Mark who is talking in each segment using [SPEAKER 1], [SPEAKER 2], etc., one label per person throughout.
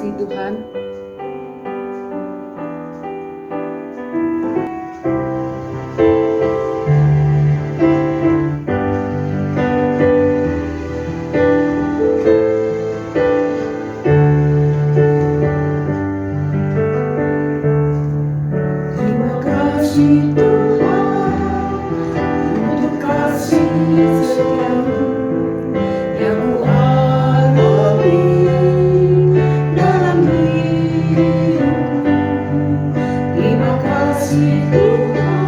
[SPEAKER 1] kasih Tuhan.
[SPEAKER 2] Terima kasih Tuhan untuk kasih setiamu yang ku alami dalam hidupku. Terima kasih Tuhan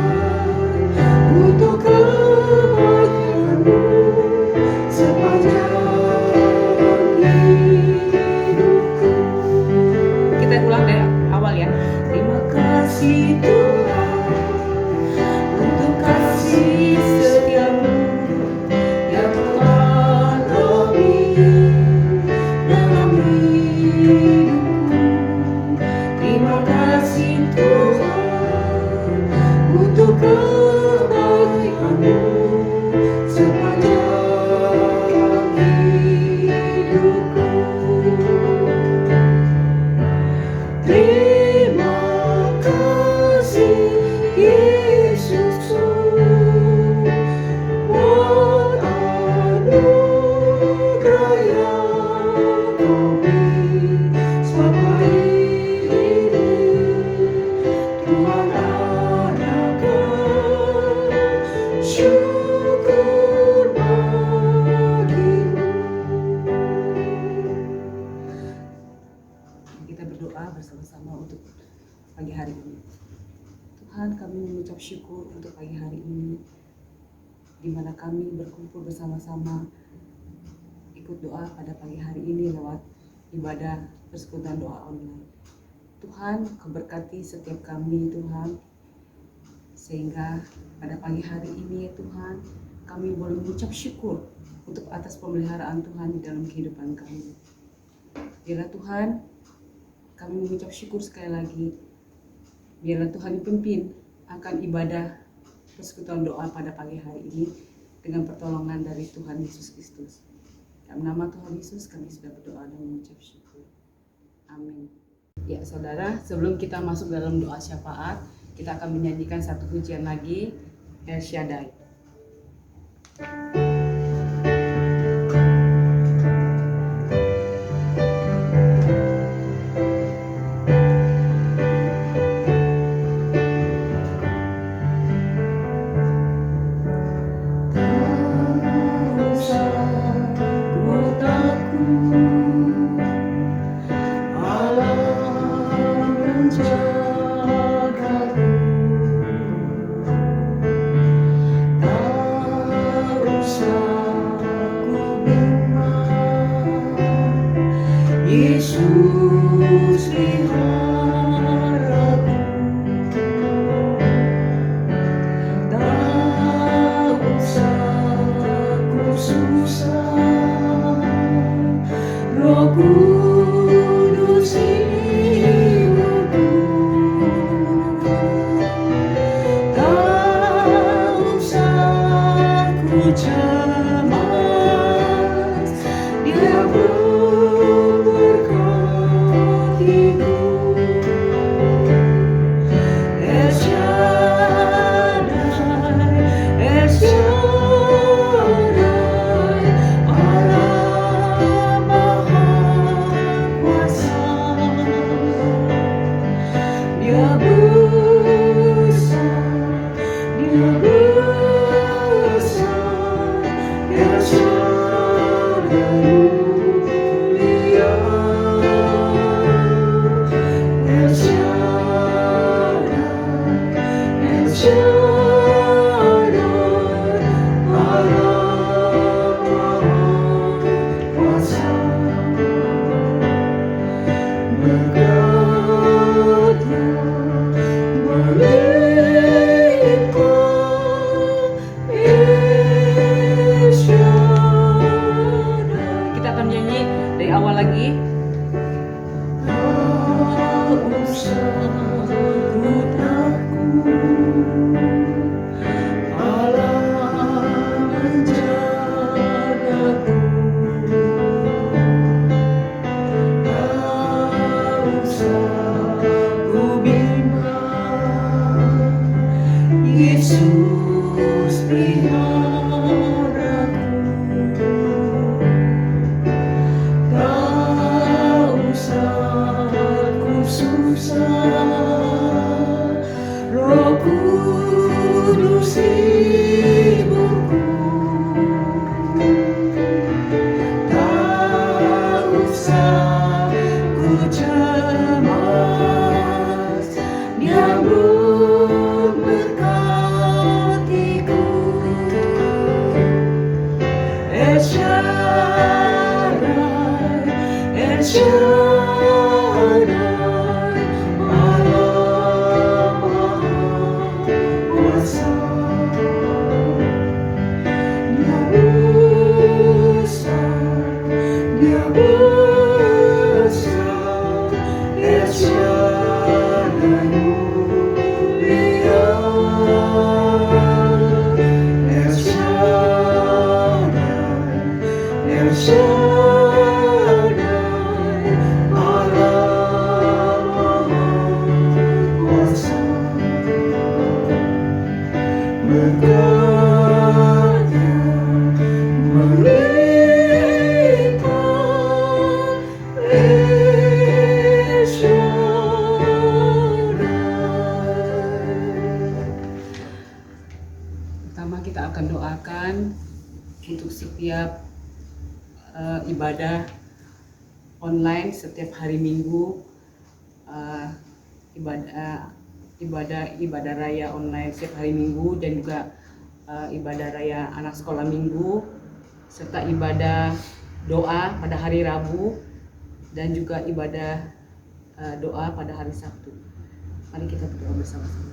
[SPEAKER 2] untuk kebaikan-Mu sepanjang hidupku.
[SPEAKER 1] Kita ulang dari awal ya.
[SPEAKER 2] Terima kasih Tuhan untuk kasih setiamu yang ku alami dalam hidupku. Terima kasih Tuhan untuk kebaikan-Mu sepanjang hidupku. Terima kasih Yesusku buat anugerah yang Kau beri selama ini. Tuhan adakan syukur bagimu.
[SPEAKER 1] Kita berdoa bersama-sama untuk pagi hari ini. Tuhan, kami mengucap syukur untuk pagi hari ini, di mana kami berkumpul bersama-sama ikut doa pada pagi hari ini lewat ibadah persekutuan doa online. Tuhan, Kau berkati setiap kami Tuhan, sehingga pada pagi hari ini Tuhan, kami boleh mengucap syukur untuk atas pemeliharaan Tuhan di dalam kehidupan kami. Biarlah Tuhan, kami mengucap syukur sekali lagi. Biarlah Tuhan dipimpin akan ibadah persekutuan doa pada pagi hari ini dengan pertolongan dari Tuhan Yesus Kristus. Dalam nama Tuhan Yesus kami sudah berdoa dan mengucap syukur. Amin. Ya saudara, sebelum kita masuk dalam doa syafaat, kita akan menyanyikan satu pujian lagi, El Shaddai.
[SPEAKER 2] Tak usah peliharaku. Tak usah ku susah, Roh Kudus hiburku. Tak usah ku cemas, Dia memberkatiku. El Shaddai, El Shaddai, Allah Maha Kuasa. Dia besar, Dia besar, El Shaddai mulia, El Shaddai, El Shaddai, Allah Maha Kuasa. Berkatnya melimpah, El Shaddai.
[SPEAKER 1] Pertama kita akan doakan untuk setiap ibadah online setiap hari Minggu, ibadah raya online setiap hari Minggu, dan juga ibadah raya anak sekolah Minggu, serta ibadah doa pada hari Rabu, dan juga ibadah doa pada hari Sabtu. Mari kita berdoa bersama-sama.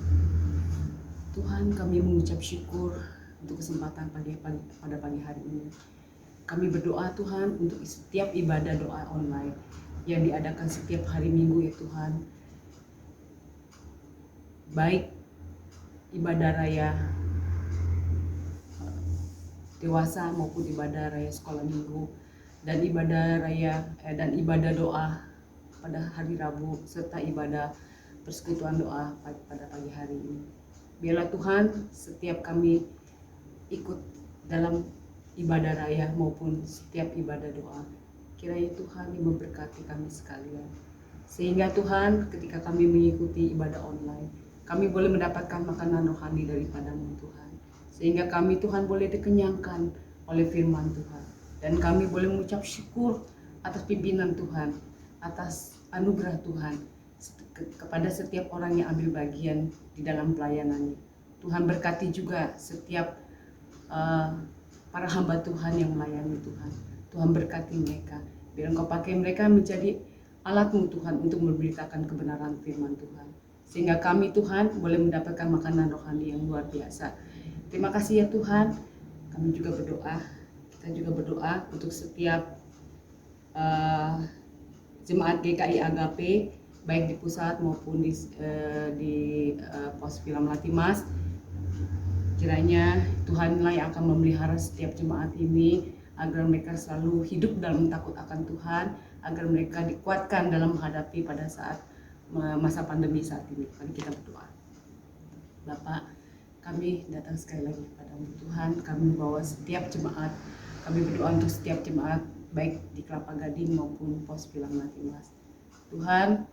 [SPEAKER 1] Tuhan, kami mengucap syukur untuk kesempatan pada pagi hari ini. Kami berdoa Tuhan untuk setiap ibadah doa online yang diadakan setiap hari Minggu ya Tuhan. Baik ibadah raya dewasa maupun ibadah raya sekolah Minggu, dan ibadah raya dan ibadah doa pada hari Rabu, serta ibadah persekutuan doa pada pagi hari ini. Biarlah Tuhan setiap kami ikut dalam ibadah raya maupun setiap ibadah doa, kiranya Tuhan yang memberkati kami sekalian, sehingga Tuhan ketika kami mengikuti ibadah online, kami boleh mendapatkan makanan rohani daripada-Mu Tuhan, sehingga kami Tuhan boleh dikenyangkan oleh firman Tuhan, dan kami boleh mengucap syukur atas pimpinan Tuhan, atas anugerah Tuhan kepada setiap orang yang ambil bagian di dalam pelayanannya. Tuhan berkati juga setiap para hamba Tuhan yang melayani Tuhan. Tuhan berkati mereka. Biar Engkau pakai mereka menjadi alat-Mu Tuhan untuk memberitakan kebenaran firman Tuhan, sehingga kami Tuhan boleh mendapatkan makanan rohani yang luar biasa. Terima kasih ya Tuhan. Kami juga berdoa. Kita juga berdoa untuk setiap jemaat GKI Agape, baik di pusat maupun di pos Film Latimas. Kiranya Tuhanlah yang akan memelihara setiap jemaat ini, agar mereka selalu hidup dalam takut akan Tuhan, agar mereka dikuatkan dalam menghadapi pada saat masa pandemi saat ini. Mari kita berdoa. Bapak, kami datang sekali lagi kepada-Mu Tuhan. Kami membawa setiap jemaat. Kami berdoa untuk setiap jemaat, baik di Kelapa Gading maupun pos Film Latimas. Tuhan,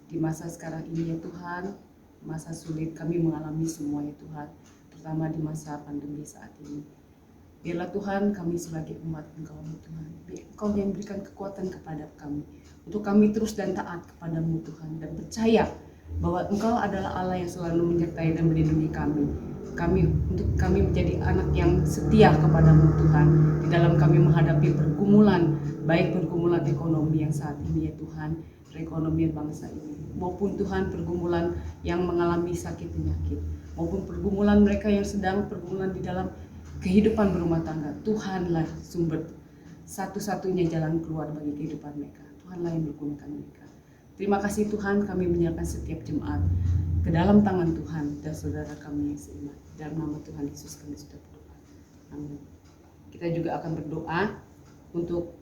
[SPEAKER 1] di masa sekarang ini ya Tuhan, masa sulit kami mengalami semua ya Tuhan, terutama di masa pandemi saat ini. Biarlah Tuhan kami sebagai umat Engkau ya Tuhan, biar Engkau yang berikan kekuatan kepada kami, untuk kami terus dan taat kepada-Mu Tuhan, dan percaya bahwa Engkau adalah Allah yang selalu menyertai dan melindungi kami. Untuk kami menjadi anak yang setia kepada-Mu Tuhan, di dalam kami menghadapi pergumulan, baik pergumulan ekonomi yang saat ini ya Tuhan, perekonomian bangsa ini, maupun Tuhan pergumulan yang mengalami sakit penyakit, maupun pergumulan mereka yang sedang pergumulan di dalam kehidupan berumah tangga. Tuhanlah sumber satu-satunya jalan keluar bagi kehidupan mereka. Tuhanlah yang menggunakan mereka. Terima kasih Tuhan, kami menyerahkan setiap jemaat ke dalam tangan Tuhan dan saudara kami yang seiman. Dalam nama Tuhan Yesus kami sudah berdoa. Amin. Kita juga akan berdoa untuk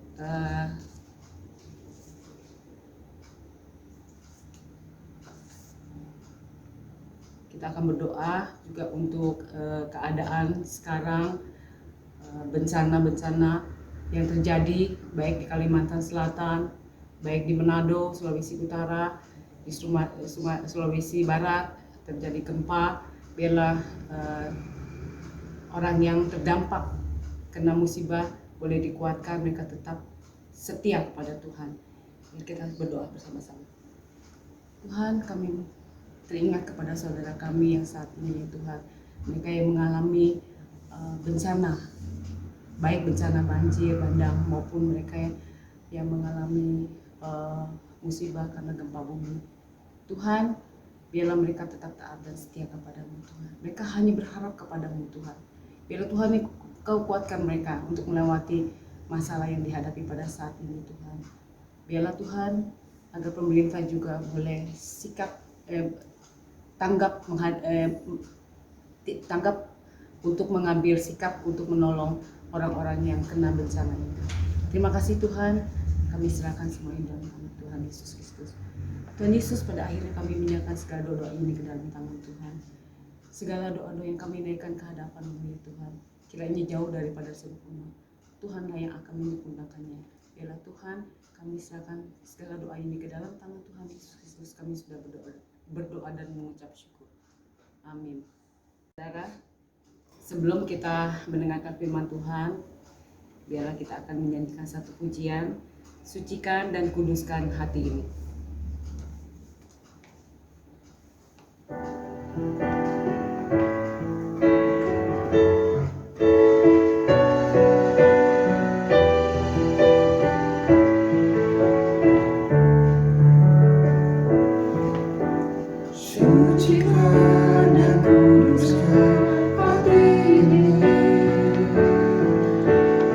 [SPEAKER 1] kita akan berdoa juga untuk keadaan sekarang, bencana-bencana yang terjadi baik di Kalimantan Selatan, baik di Manado, Sulawesi Utara, di Sulawesi Barat terjadi gempa. Biarlah orang yang terdampak kena musibah boleh dikuatkan, mereka tetap setia kepada Tuhan. Mari kita berdoa bersama-sama. Tuhan, kami teringat kepada saudara kami yang saat ini, Tuhan, mereka yang mengalami bencana, baik bencana banjir, bandang, maupun mereka yang mengalami musibah karena gempa bumi. Tuhan, biarlah mereka tetap taat dan setia kepadamu, Tuhan. Mereka hanya berharap kepadamu, Tuhan. Biarlah Tuhan Kau kuatkan mereka untuk melewati masalah yang dihadapi pada saat ini, Tuhan. Biarlah Tuhan agar pemerintah juga boleh tanggap untuk mengambil sikap untuk menolong orang-orang yang kena bencana ini. Terima kasih Tuhan, kami serahkan semua ini dalam nama Tuhan Yesus Kristus. Tuhan Yesus, pada akhirnya kami menyerahkan segala doa ini ke dalam tangan Tuhan. Segala doa-doa yang kami naikkan ke hadapan-Mu, ya Tuhan, kiranya jauh daripada sempurna. Tuhanlah yang akan menyempurnakannya. Biarlah Tuhan, kami serahkan segala doa ini ke dalam tangan Tuhan Yesus Kristus. Kami sudah berdoa dan mengucap syukur. Amin. Saudara, sebelum kita mendengarkan firman Tuhan, biarlah kita akan menyanyikan satu pujian, sucikan dan kuduskan hati ini.
[SPEAKER 2] Sucikan dan kuduskan hati ini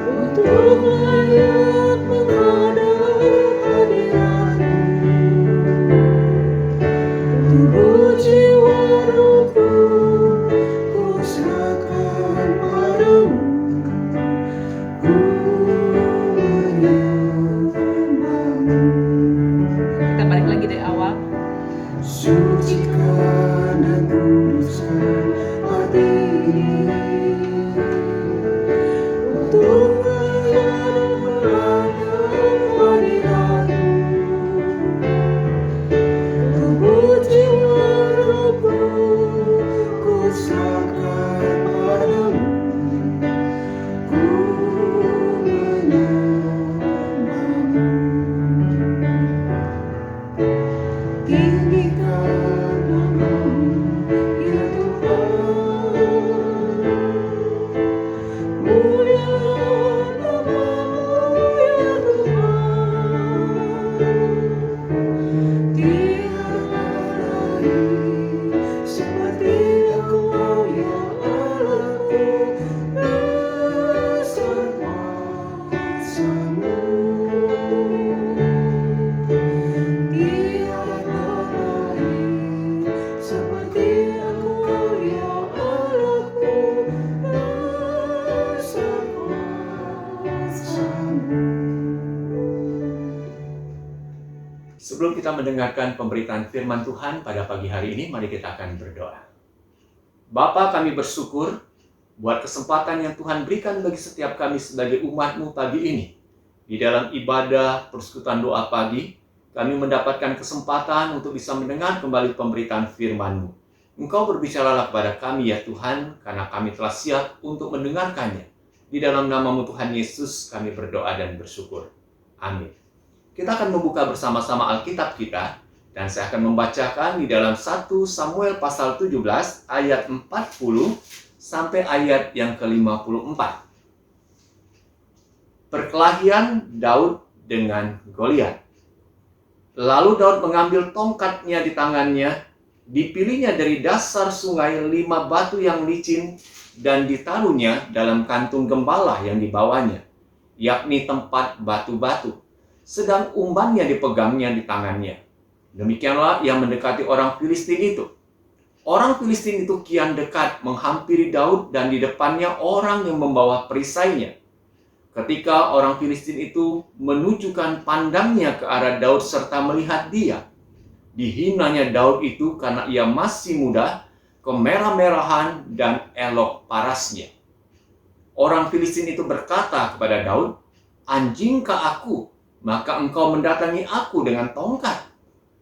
[SPEAKER 2] untuk layak menghadap hadirat-Mu. Tubuh jiwa rohku ku serahkan padamu, ku menyembah-Mu.
[SPEAKER 1] Kita balik lagi dari awal.
[SPEAKER 2] Sucikan dan kuduskan hati ini untuk menghadap hadirat-Mu. Tubuh jiwa rohku ku serahkan padamu, ku menyembah-Mu. Tinggikan nama-Mu, ya Tuhan. Muliakan nama-Mu, ya Tuhan. Tiada lain seperti Engkau, ya Allahku, besar kuasa-Mu. Tiada lain seperti Engkau, ya Allahku, besar kuasa-Mu.
[SPEAKER 3] Sebelum kita mendengarkan pemberitaan firman Tuhan pada pagi hari ini, mari kita akan berdoa. Bapa, kami bersyukur buat kesempatan yang Tuhan berikan bagi setiap kami sebagai umat-Mu pagi ini. Di dalam ibadah persekutuan doa pagi, kami mendapatkan kesempatan untuk bisa mendengar kembali pemberitaan firman-Mu. Engkau berbicaralah kepada kami ya Tuhan, karena kami telah siap untuk mendengarkannya. Di dalam nama-Mu Tuhan Yesus, kami berdoa dan bersyukur. Amin. Kita akan membuka bersama-sama Alkitab kita, dan saya akan membacakan di dalam 1 Samuel pasal 17 ayat 40 sampai ayat yang ke-54. Perkelahian Daud dengan Goliat. Lalu Daud mengambil tongkatnya di tangannya, dipilihnya dari dasar sungai 5 batu yang licin, dan ditaruhnya dalam kantung gembala yang dibawanya, yakni tempat batu-batu. Sedang umbannya dipegangnya di tangannya. Demikianlah ia mendekati orang Filistin itu. Orang Filistin itu kian dekat menghampiri Daud, dan di depannya orang yang membawa perisainya. Ketika orang Filistin itu menunjukkan pandangnya ke arah Daud serta melihat dia, dihinanya Daud itu karena ia masih muda, kemerah-merahan, dan elok parasnya. Orang Filistin itu berkata kepada Daud, "Anjingkah aku, maka engkau mendatangi aku dengan tongkat?"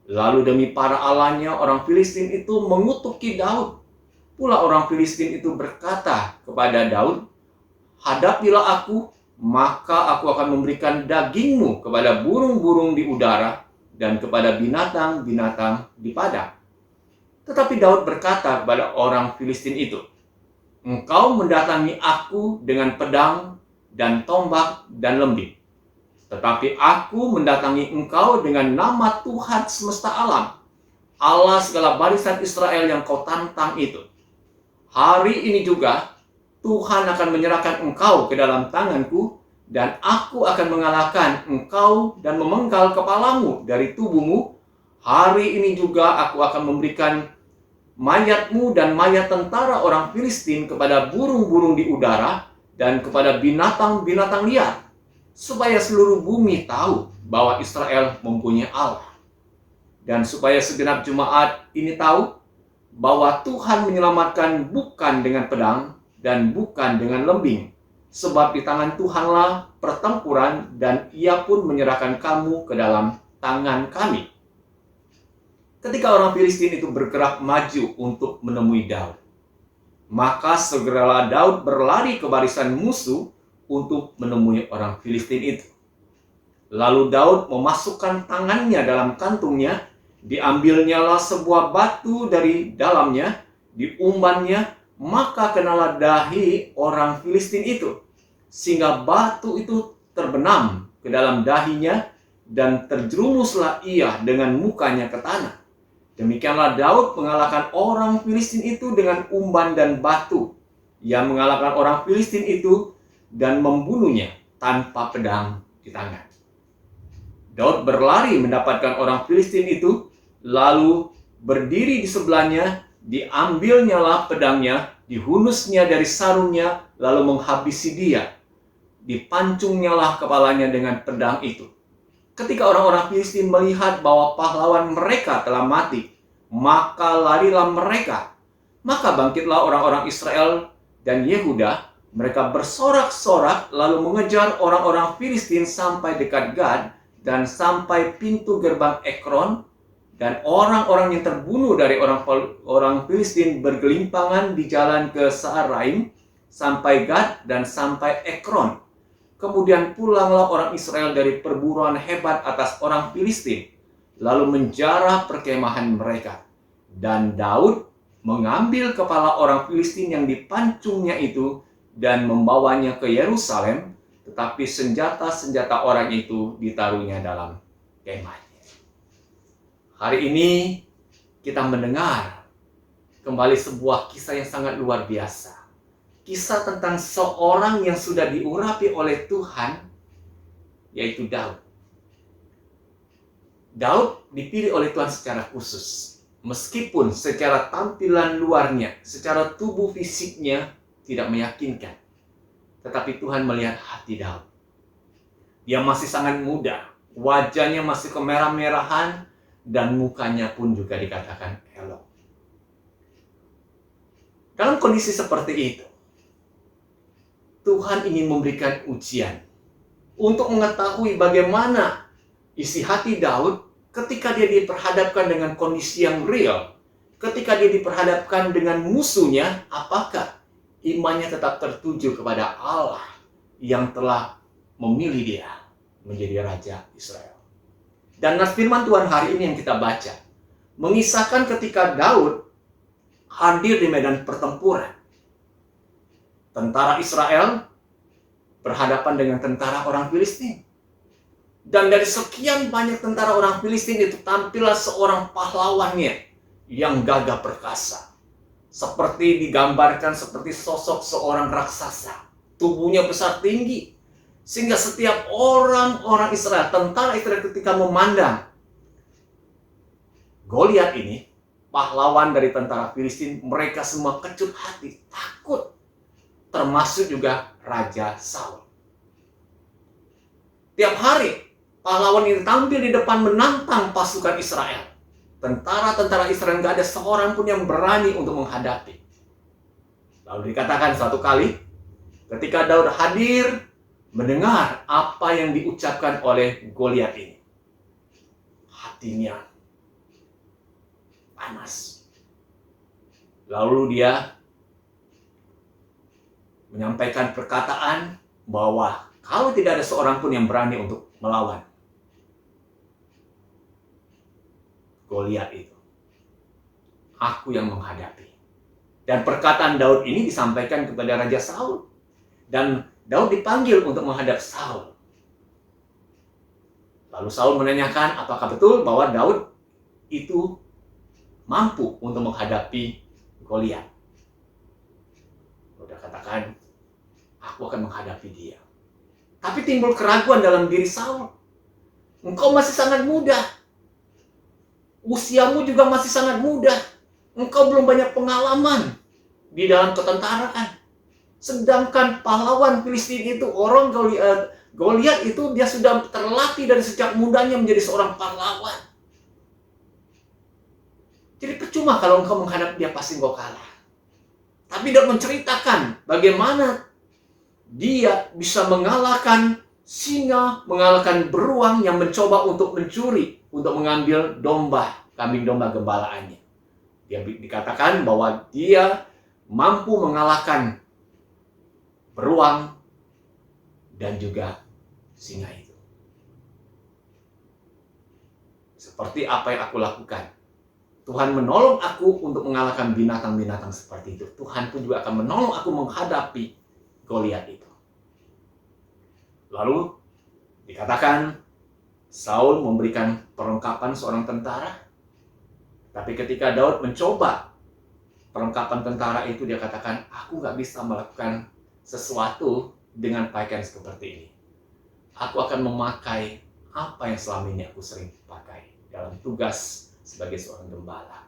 [SPEAKER 3] Lalu demi para allahnya, orang Filistin itu mengutuki Daud. Pula orang Filistin itu berkata kepada Daud, "Hadapilah aku, maka aku akan memberikan dagingmu kepada burung-burung di udara dan kepada binatang-binatang di padang." Tetapi Daud berkata kepada orang Filistin itu, "Engkau mendatangi aku dengan pedang dan tombak dan lembing. Tetapi aku mendatangi engkau dengan nama Tuhan semesta alam, Allah segala barisan Israel yang kau tantang itu. Hari ini juga Tuhan akan menyerahkan engkau ke dalam tanganku, dan aku akan mengalahkan engkau dan memenggal kepalamu dari tubuhmu. Hari ini juga aku akan memberikan mayatmu dan mayat tentara orang Filistin kepada burung-burung di udara dan kepada binatang-binatang liar, supaya seluruh bumi tahu bahwa Israel mempunyai Allah. Dan supaya segenap jemaat ini tahu bahwa Tuhan menyelamatkan bukan dengan pedang dan bukan dengan lembing, sebab di tangan Tuhanlah pertempuran, dan Ia pun menyerahkan kamu ke dalam tangan kami." Ketika orang Filistin itu bergerak maju untuk menemui Daud, maka segeralah Daud berlari ke barisan musuh untuk menemui orang Filistin itu. Lalu Daud memasukkan tangannya dalam kantungnya, diambilnyalah sebuah batu dari dalamnya, diumbannya, maka kenalah dahi orang Filistin itu, sehingga batu itu terbenam ke dalam dahinya, dan terjerumuslah ia dengan mukanya ke tanah. Demikianlah Daud mengalahkan orang Filistin itu dengan umban dan batu. Ia mengalahkan orang Filistin itu dan membunuhnya tanpa pedang di tangan. Daud berlari mendapatkan orang Filistin itu, lalu berdiri di sebelahnya, diambilnyalah pedangnya, dihunusnya dari sarungnya, lalu menghabisi dia. Dipancungnyalah kepalanya dengan pedang itu. Ketika orang-orang Filistin melihat bahwa pahlawan mereka telah mati, maka larilah mereka. Maka bangkitlah orang-orang Israel dan Yehuda, mereka bersorak-sorak lalu mengejar orang-orang Filistin sampai dekat Gad dan sampai pintu gerbang Ekron, dan orang-orang yang terbunuh dari orang Filistin bergelimpangan di jalan ke Saaraim sampai Gad dan sampai Ekron. Kemudian pulanglah orang Israel dari perburuan hebat atas orang Filistin, lalu menjarah perkemahan mereka. Dan Daud mengambil kepala orang Filistin yang dipancungnya itu dan membawanya ke Yerusalem, tetapi senjata-senjata orang itu ditaruhnya dalam kemahnya. Hari ini kita mendengar kembali sebuah kisah yang sangat luar biasa. Kisah tentang seorang yang sudah diurapi oleh Tuhan, yaitu Daud. Daud dipilih oleh Tuhan secara khusus. Meskipun secara tampilan luarnya, secara tubuh fisiknya tidak meyakinkan. Tetapi Tuhan melihat hati Daud. Dia masih sangat muda, wajahnya masih kemerah-merahan, dan mukanya pun juga dikatakan elok. Dalam kondisi seperti itu, Tuhan ingin memberikan ujian untuk mengetahui bagaimana isi hati Daud ketika dia diperhadapkan dengan kondisi yang real, ketika dia diperhadapkan dengan musuhnya, apakah imannya tetap tertuju kepada Allah yang telah memilih dia menjadi Raja Israel. Dan firman Tuhan hari ini yang kita baca mengisahkan ketika Daud hadir di medan pertempuran. Tentara Israel berhadapan dengan tentara orang Filistin. Dan dari sekian banyak tentara orang Filistin itu tampillah seorang pahlawannya yang gagah perkasa. Seperti digambarkan seperti sosok seorang raksasa. Tubuhnya besar tinggi. Sehingga setiap orang-orang Israel, tentara Israel ketika memandang Goliat ini, pahlawan dari tentara Filistin, mereka semua kecut hati, takut. Termasuk juga Raja Saul. Tiap hari pahlawan ini tampil di depan menantang pasukan Israel. tentara-tentara Israel nggak ada seorang pun yang berani untuk menghadapi. Lalu dikatakan suatu kali, ketika Daud hadir, mendengar apa yang diucapkan oleh Goliat ini, hatinya panas. Lalu dia menyampaikan perkataan bahwa kalau tidak ada seorang pun yang berani untuk melawan Goliat itu, aku yang menghadapi. Dan perkataan Daud ini disampaikan kepada Raja Saul. Dan Daud dipanggil untuk menghadap Saul. Lalu Saul menanyakan apakah betul bahwa Daud itu mampu untuk menghadapi Goliat. Udah katakan, aku akan menghadapi dia. Tapi timbul keraguan dalam diri Saul. Engkau masih sangat muda. Usiamu juga masih sangat muda. Engkau belum banyak pengalaman di dalam ketentaraan. Sedangkan pahlawan Filistin itu, orang Goliat itu, dia sudah terlatih dari sejak mudanya menjadi seorang pahlawan. Jadi percuma kalau engkau menghadap dia, pasti engkau kalah. Tapi dia menceritakan bagaimana dia bisa mengalahkan singa, mengalahkan beruang yang mencoba untuk mencuri, untuk mengambil domba, kambing domba gembalaannya. Dia dikatakan bahwa dia mampu mengalahkan beruang dan juga singa itu. Seperti apa yang aku lakukan, Tuhan menolong aku untuk mengalahkan binatang-binatang seperti itu. Tuhan pun juga akan menolong aku menghadapi Goliat itu. Lalu dikatakan Saul memberikan perlengkapan seorang tentara. Tapi ketika Daud mencoba perlengkapan tentara itu, dia katakan, aku nggak bisa melakukan sesuatu dengan pakaian seperti ini. Aku akan memakai apa yang selama ini aku sering pakai dalam tugas sebagai seorang gembala.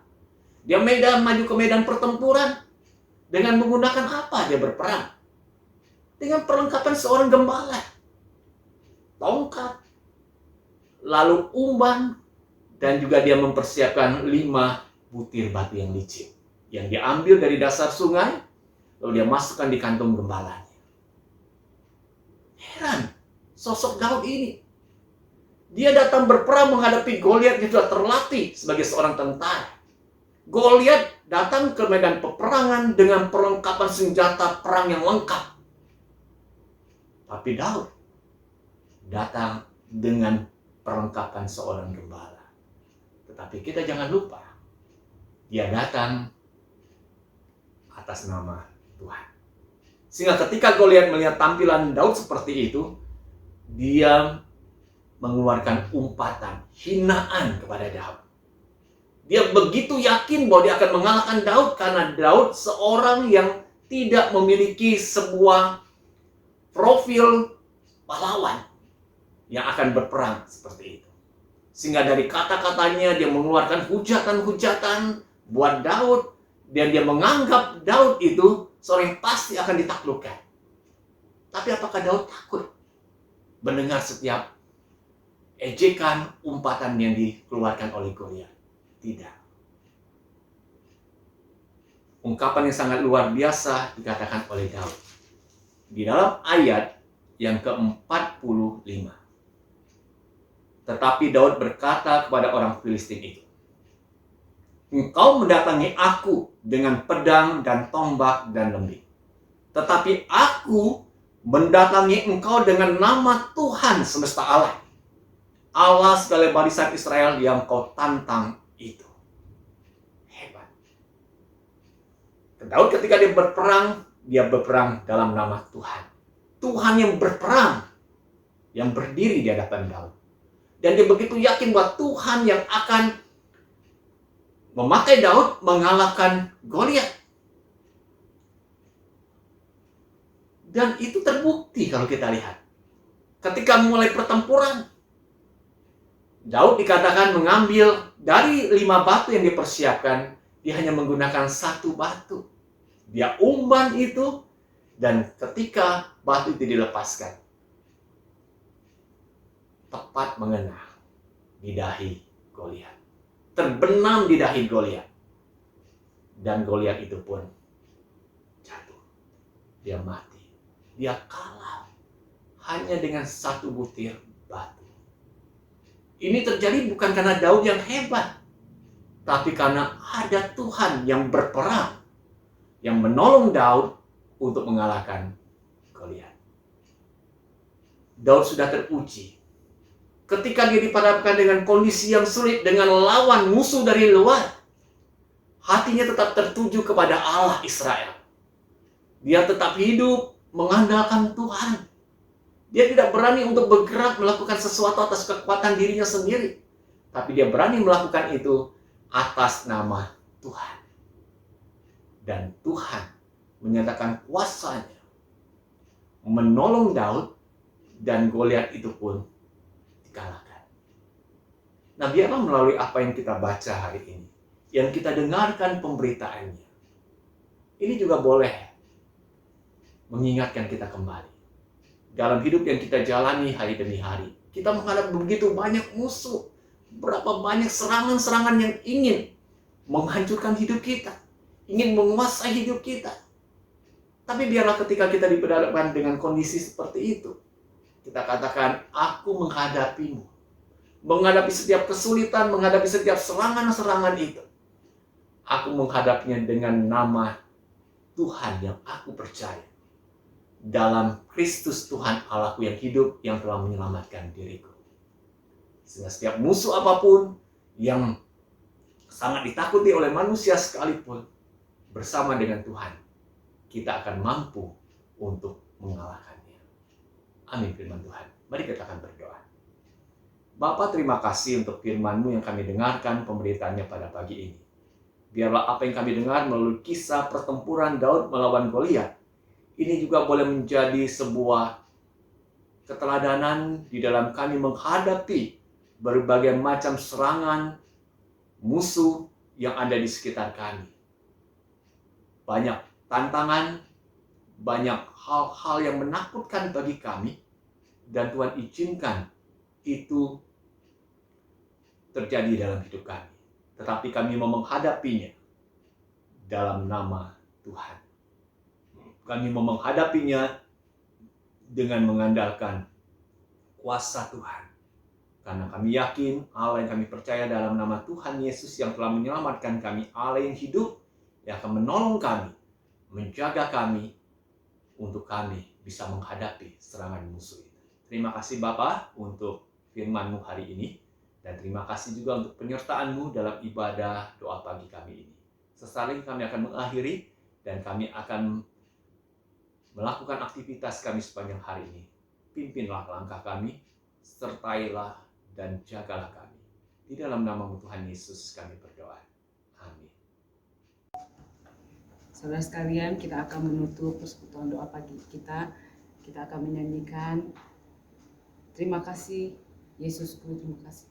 [SPEAKER 3] Dia maju ke medan pertempuran dengan menggunakan apa dia berperang? Dengan perlengkapan seorang gembala. Tongkat, lalu umban, dan juga dia mempersiapkan 5 butir batu yang licin yang diambil dari dasar sungai, lalu dia masukkan di kantung gembalanya. Heran, sosok Daud ini. Dia datang berperang menghadapi Goliat, dia sudah terlatih sebagai seorang tentara. Goliat datang ke medan peperangan dengan perlengkapan senjata perang yang lengkap. Tapi Daud datang dengan perlengkapan seorang gembala. Tetapi kita jangan lupa, dia datang atas nama Tuhan. Sehingga ketika Goliat melihat tampilan Daud seperti itu, dia mengeluarkan umpatan, hinaan kepada Daud. Dia begitu yakin bahwa dia akan mengalahkan Daud karena Daud seorang yang tidak memiliki sebuah profil pahlawan yang akan berperang seperti itu. Sehingga dari kata-katanya dia mengeluarkan hujatan-hujatan buat Daud, dan dia menganggap Daud itu seorang yang pasti akan ditaklukkan. Tapi apakah Daud takut mendengar setiap ejekan, umpatan yang dikeluarkan oleh Goliat? Tidak. Ungkapan yang sangat luar biasa dikatakan oleh Daud di dalam ayat yang ke-45. Tetapi Daud berkata kepada orang Filistin itu, engkau mendatangi aku dengan pedang dan tombak dan lembing. Tetapi aku mendatangi engkau dengan nama Tuhan semesta alam, Allah segala barisan Israel yang kau tantang itu. Hebat. Daud ketika dia berperang dalam nama Tuhan. Tuhan yang berperang, yang berdiri di hadapan Daud. Dan dia begitu yakin bahwa Tuhan yang akan memakai Daud mengalahkan Goliat. Dan itu terbukti kalau kita lihat. Ketika mulai pertempuran, Daud dikatakan mengambil dari 5 batu yang dipersiapkan, dia hanya menggunakan 1 batu. Dia umban itu, dan ketika batu itu dilepaskan, tepat mengena di dahi Goliat. terbenam di dahi Goliat. Dan Goliat itu pun jatuh. Dia mati. Dia kalah hanya dengan satu butir batu. Ini terjadi bukan karena Daud yang hebat, tapi karena ada Tuhan yang berperang, yang menolong Daud untuk mengalahkan Goliat. Daud sudah teruji. Ketika dia diperhadapkan dengan kondisi yang sulit, dengan lawan musuh dari luar, hatinya tetap tertuju kepada Allah Israel. Dia tetap hidup mengandalkan Tuhan. Dia tidak berani untuk bergerak melakukan sesuatu atas kekuatan dirinya sendiri. Tapi dia berani melakukan itu atas nama Tuhan. Dan Tuhan menyatakan kuasanya menolong Daud, dan Goliat itu pun dikalahkan. Nah, biarlah melalui apa yang kita baca hari ini, yang kita dengarkan pemberitaannya, ini juga boleh mengingatkan kita kembali. Dalam hidup yang kita jalani hari demi hari, kita menghadapi begitu banyak musuh, berapa banyak serangan-serangan yang ingin menghancurkan hidup kita, ingin menguasai hidup kita. Tapi biarlah ketika kita diperhadapkan dengan kondisi seperti itu, kita katakan, aku menghadapimu. Menghadapi setiap kesulitan, menghadapi setiap serangan-serangan itu. Aku menghadapinya dengan nama Tuhan yang aku percaya. Dalam Kristus Tuhan Allahku yang hidup, yang telah menyelamatkan diriku. Sehingga setiap musuh apapun yang sangat ditakuti oleh manusia sekalipun, bersama dengan Tuhan, kita akan mampu untuk mengalahkannya. Amin firman Tuhan. Mari kita akan berdoa. Bapa, terima kasih untuk firman-Mu yang kami dengarkan pemberitaannya pada pagi ini. Biarlah apa yang kami dengar melalui kisah pertempuran Daud melawan Goliat, ini juga boleh menjadi sebuah keteladanan di dalam kami menghadapi berbagai macam serangan musuh yang ada di sekitar kami. Banyak tantangan, banyak hal-hal yang menakutkan bagi kami, dan Tuhan izinkan itu terjadi dalam hidup kami. Tetapi kami mau menghadapinya dalam nama Tuhan. Kami mau menghadapinya dengan mengandalkan kuasa Tuhan. Karena kami yakin Allah yang kami percaya dalam nama Tuhan Yesus yang telah menyelamatkan kami, Allah yang hidup, yang akan menolong kami, menjaga kami, untuk kami bisa menghadapi serangan musuh itu. Terima kasih Bapa untuk firman-Mu hari ini, dan terima kasih juga untuk penyertaan-Mu dalam ibadah doa pagi kami ini. Sesaat lagi kami akan mengakhiri, dan kami akan melakukan aktivitas kami sepanjang hari ini. Pimpinlah langkah kami, sertailah dan jagalah kami. Di dalam nama-Mu Tuhan Yesus kami berdoa. Amin.
[SPEAKER 1] Saudara sekalian, kita akan menutup persekutuan doa pagi kita. Kita akan menyanyikan terima kasih Yesusku, terima kasih.